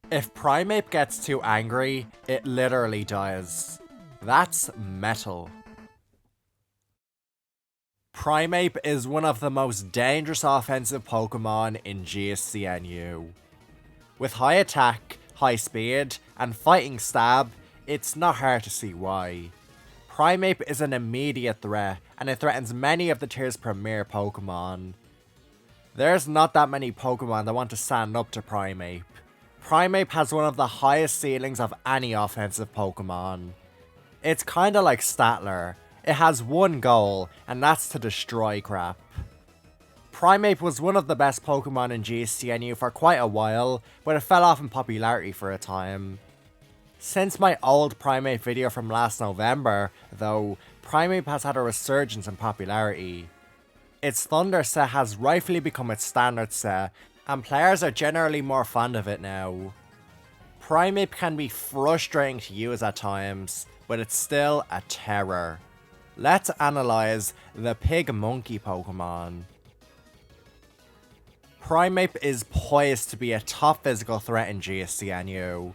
If Primeape gets too angry, it literally dies. That's metal. Primeape is one of the most dangerous offensive Pokemon in GSCNU. With high attack, high speed, and fighting stab, it's not hard to see why. Primeape is an immediate threat, and it threatens many of the tier's premier Pokemon. There's not that many Pokemon that want to stand up to Primeape. Primeape has one of the highest ceilings of any offensive Pokemon. It's kinda like Statler. It has one goal, and that's to destroy crap. Primeape was one of the best Pokemon in GSCNU for quite a while, but it fell off in popularity for a time. Since my old Primeape video from last November, though, Primeape has had a resurgence in popularity. Its Thunder set has rightfully become its standard set, and players are generally more fond of it now. Primeape can be frustrating to use at times, but it's still a terror. Let's analyze the Pig Monkey Pokemon. Primeape is poised to be a top physical threat in GSCNU.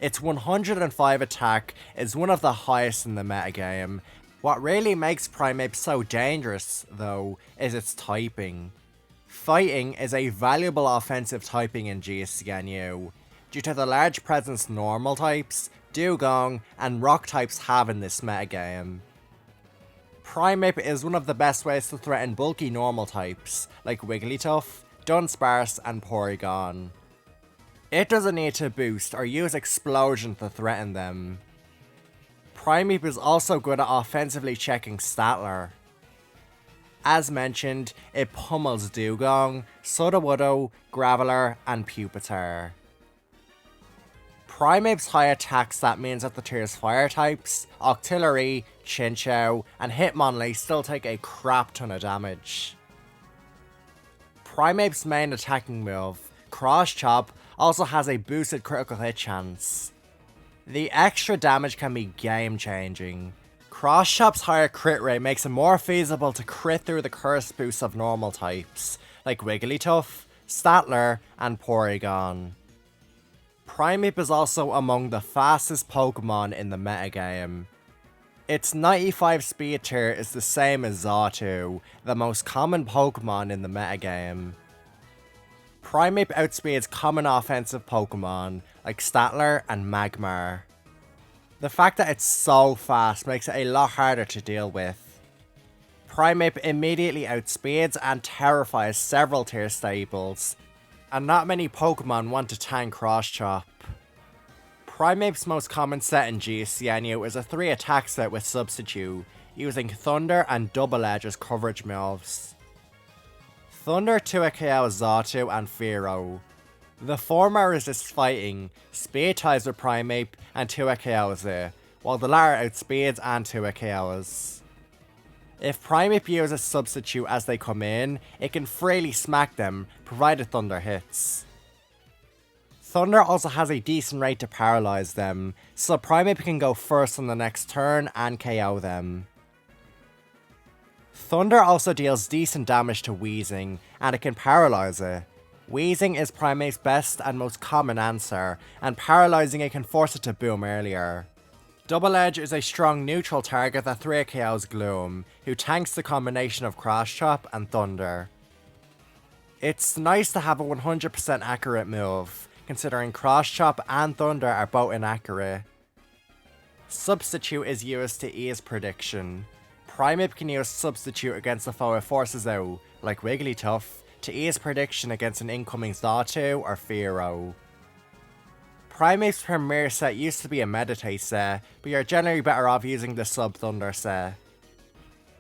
Its 105 attack is one of the highest in the metagame. What really makes Primeape so dangerous, though, is its typing. Fighting is a valuable offensive typing in GSCNU, due to the large presence normal types, Dugong, and rock types have in this metagame. Primeape is one of the best ways to threaten bulky normal types, like Wigglytuff, Dunsparce, and Porygon. It doesn't need to boost or use Explosion to threaten them. Primeape is also good at offensively checking Statler. As mentioned, it pummels Dugong, Sudowoodo, Graveler, and Pupitar. Primeape's high attack stat means that the tier's fire types, Octillery, Chinchou, and Hitmonlee still take a crap ton of damage. Primeape's main attacking move, Cross Chop, also has a boosted critical hit chance. The extra damage can be game changing. Cross Chop's higher crit rate makes it more feasible to crit through the curse boosts of normal types, like Wigglytuff, Statler, and Porygon. Primeape is also among the fastest Pokemon in the metagame. Its 95 speed tier is the same as Xatu, the most common Pokemon in the metagame. Primeape outspeeds common offensive Pokemon like Statler and Magmar. The fact that it's so fast makes it a lot harder to deal with. Primeape immediately outspeeds and terrifies several tier staples, and not many Pokemon want to tank Cross Chop. Primeape's most common set in GSCNU is a 3 attack set with Substitute, using Thunder and Double Edge as coverage moves. Thunder 2-KOs Xatu and Fearow. The former resists fighting, speed ties with Primeape, and 2-KOs it, while the latter outspeeds and 2-KOs. If Primeape uses Substitute as they come in, it can freely smack them, provided Thunder hits. Thunder also has a decent rate to paralyze them, so Primeape can go first on the next turn and KO them. Thunder also deals decent damage to Weezing, and it can paralyze it. Weezing is Primeape's best and most common answer, and paralyzing it can force it to boom earlier. Double Edge is a strong neutral target that 3-KOs Gloom, who tanks the combination of Cross Chop and Thunder. It's nice to have a 100% accurate move, considering Cross Chop and Thunder are both inaccurate. Substitute is used to ease prediction. Primeape can use Substitute against a foe it forces out, like Wigglytuff, to ease prediction against an incoming Xatu or Fearow. Primeape's premier set used to be a Meditate set, but you're generally better off using the Sub-Thunder set.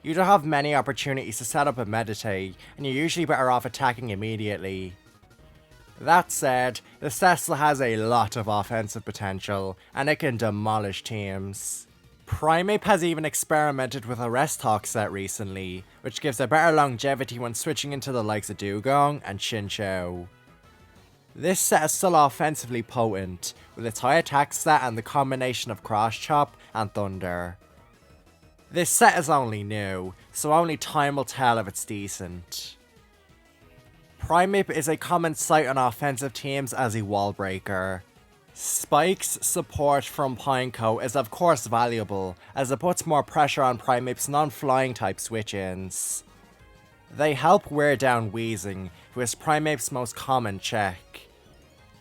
You don't have many opportunities to set up a Meditate, and you're usually better off attacking immediately. That said, the set still has a lot of offensive potential, and it can demolish teams. Primeape has even experimented with a Rest Talk set recently, which gives a better longevity when switching into the likes of Dugong and Chinchou. This set is still offensively potent, with its high attack stat and the combination of Cross Chop and Thunder. This set is only new, so only time will tell if it's decent. Primeape is a common sight on offensive teams as a wall breaker. Spike's support from Pineco is of course valuable, as it puts more pressure on Primeape's non-flying type switch-ins. They help wear down Wheezing, who is Primeape's most common check.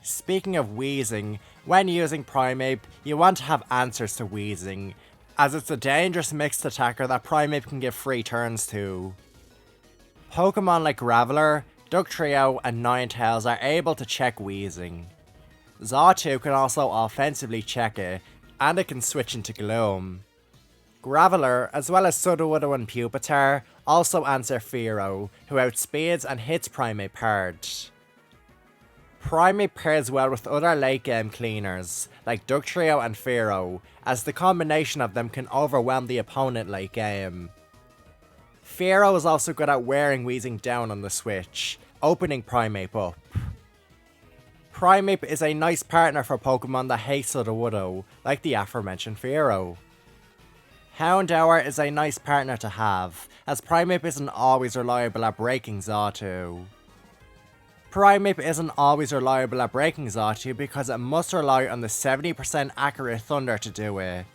Speaking of Wheezing, when using Primeape, you want to have answers to Wheezing, as it's a dangerous mixed attacker that Primeape can give free turns to. Pokemon like Graveler, Dugtrio, and Ninetales are able to check Wheezing. Xatu can also offensively check it, and it can switch into Gloom. Graveler, as well as Sudowoodo and Pupitar, also answer Fearow, who outspeeds and hits Primeape hard. Primeape pairs well with other late game cleaners, like Dugtrio and Fearow, as the combination of them can overwhelm the opponent late game. Fearow is also good at wearing Wheezing down on the switch, opening Primeape up. Primeape is a nice partner for Pokemon that hate Sudowoodo, like the aforementioned Fearow. Houndour is a nice partner to have, as Primeape isn't always reliable at breaking Xatu. Primeape isn't always reliable at breaking Xatu because it must rely on the 70% accurate Thunder to do it.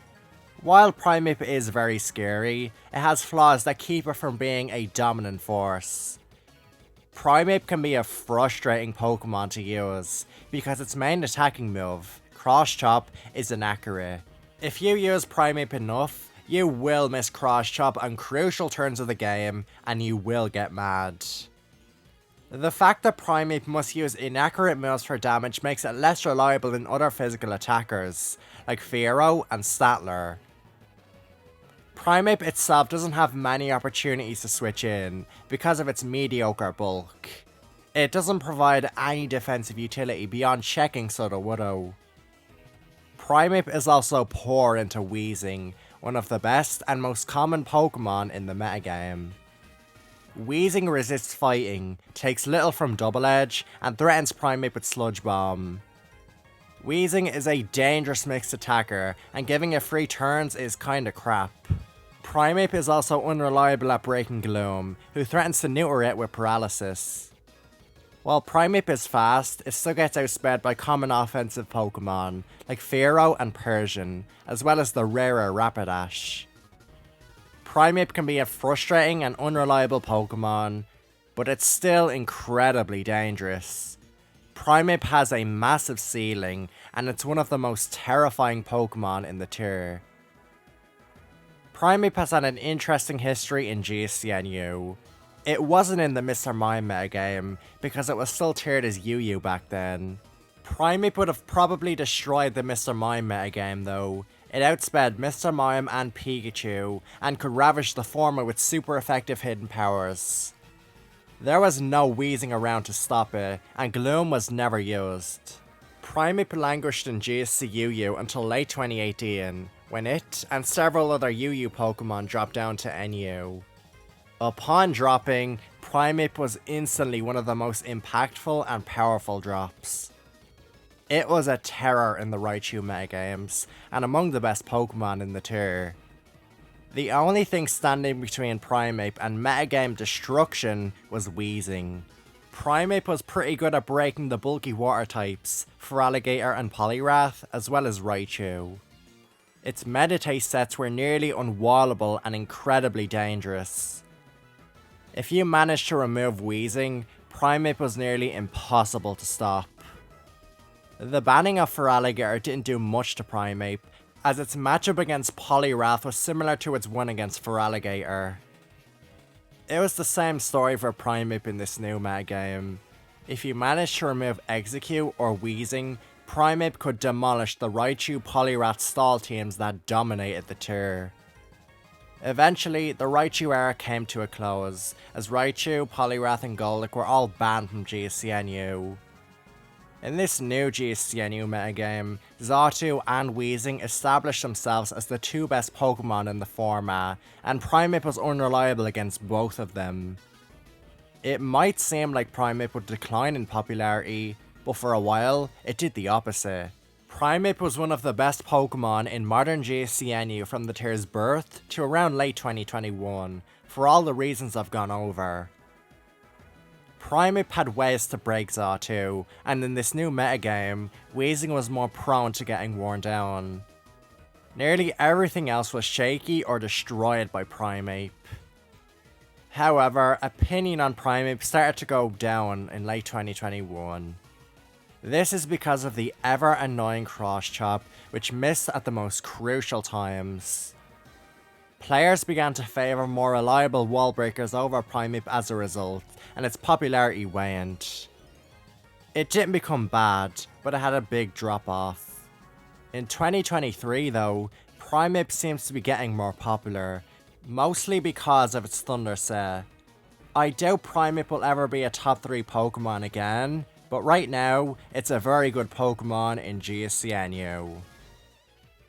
While Primeape is very scary, it has flaws that keep it from being a dominant force. Primeape can be a frustrating Pokemon to use, because its main attacking move, Cross Chop, is inaccurate. If you use Primeape enough, you will miss Cross Chop on crucial turns of the game, and you will get mad. The fact that Primeape must use inaccurate moves for damage makes it less reliable than other physical attackers, like Fearow and Statler. Primeape itself doesn't have many opportunities to switch in, because of its mediocre bulk. It doesn't provide any defensive utility beyond checking Sudowoodo. Primeape is also poor into Wheezing, one of the best and most common Pokemon in the metagame. Wheezing resists fighting, takes little from Double Edge, and threatens Primeape with Sludge Bomb. Wheezing is a dangerous mixed attacker, and giving it free turns is kinda crap. Primeape is also unreliable at breaking Gloom, who threatens to neuter it with Paralysis. While Primeape is fast, it still gets outsped by common offensive Pokemon, like Fearow and Persian, as well as the rarer Rapidash. Primeape can be a frustrating and unreliable Pokemon, but it's still incredibly dangerous. Primeape has a massive ceiling, and it's one of the most terrifying Pokemon in the tier. Primeape has had an interesting history in GSCNU. It wasn't in the Mr. Mime metagame, because it was still tiered as UU back then. Primeape would have probably destroyed the Mr. Mime metagame though. It outsped Mr. Mime and Pikachu, and could ravage the former with super effective hidden powers. There was no Wheezing around to stop it, and Gloom was never used. Primeape languished in GSC UU until late 2018, when it and several other UU Pokemon dropped down to NU. Upon dropping, Primeape was instantly one of the most impactful and powerful drops. It was a terror in the Raichu metagames, and among the best Pokemon in the tier. The only thing standing between Primeape and metagame destruction was Wheezing. Primeape was pretty good at breaking the bulky water types, Feraligatr and Poliwrath, as well as Raichu. Its Meditate sets were nearly unwallable and incredibly dangerous. If you managed to remove Wheezing, Primeape was nearly impossible to stop. The banning of Feraligatr didn't do much to Primeape, as its matchup against Poliwrath was similar to its one against Feraligatr. It was the same story for Primeape in this new metagame. If you managed to remove Execute or Wheezing, Primeape could demolish the Raichu Poliwrath stall teams that dominated the tier. Eventually, the Raichu era came to a close, as Raichu, Poliwrath and Golduck were all banned from GSCNU. In this new GSCNU metagame, Xatu and Wheezing established themselves as the two best Pokemon in the format, and Primeape was unreliable against both of them. It might seem like Primeape would decline in popularity, but for a while, it did the opposite. Primeape was one of the best Pokemon in modern GSCNU from the tier's birth to around late 2021, for all the reasons I've gone over. Primeape had ways to break Zaw too, and in this new metagame, Weezing was more prone to getting worn down. Nearly everything else was shaky or destroyed by Primeape. However, opinion on Primeape started to go down in late 2021. This is because of the ever annoying cross chop, which missed at the most crucial times. Players began to favour more reliable wall breakers over Primeape as a result, and its popularity waned. It didn't become bad, but it had a big drop off. In 2023 though, Primeape seems to be getting more popular, mostly because of its Thunder set. I doubt Primeape will ever be a top 3 Pokemon again, but right now, it's a very good Pokemon in GSCNU.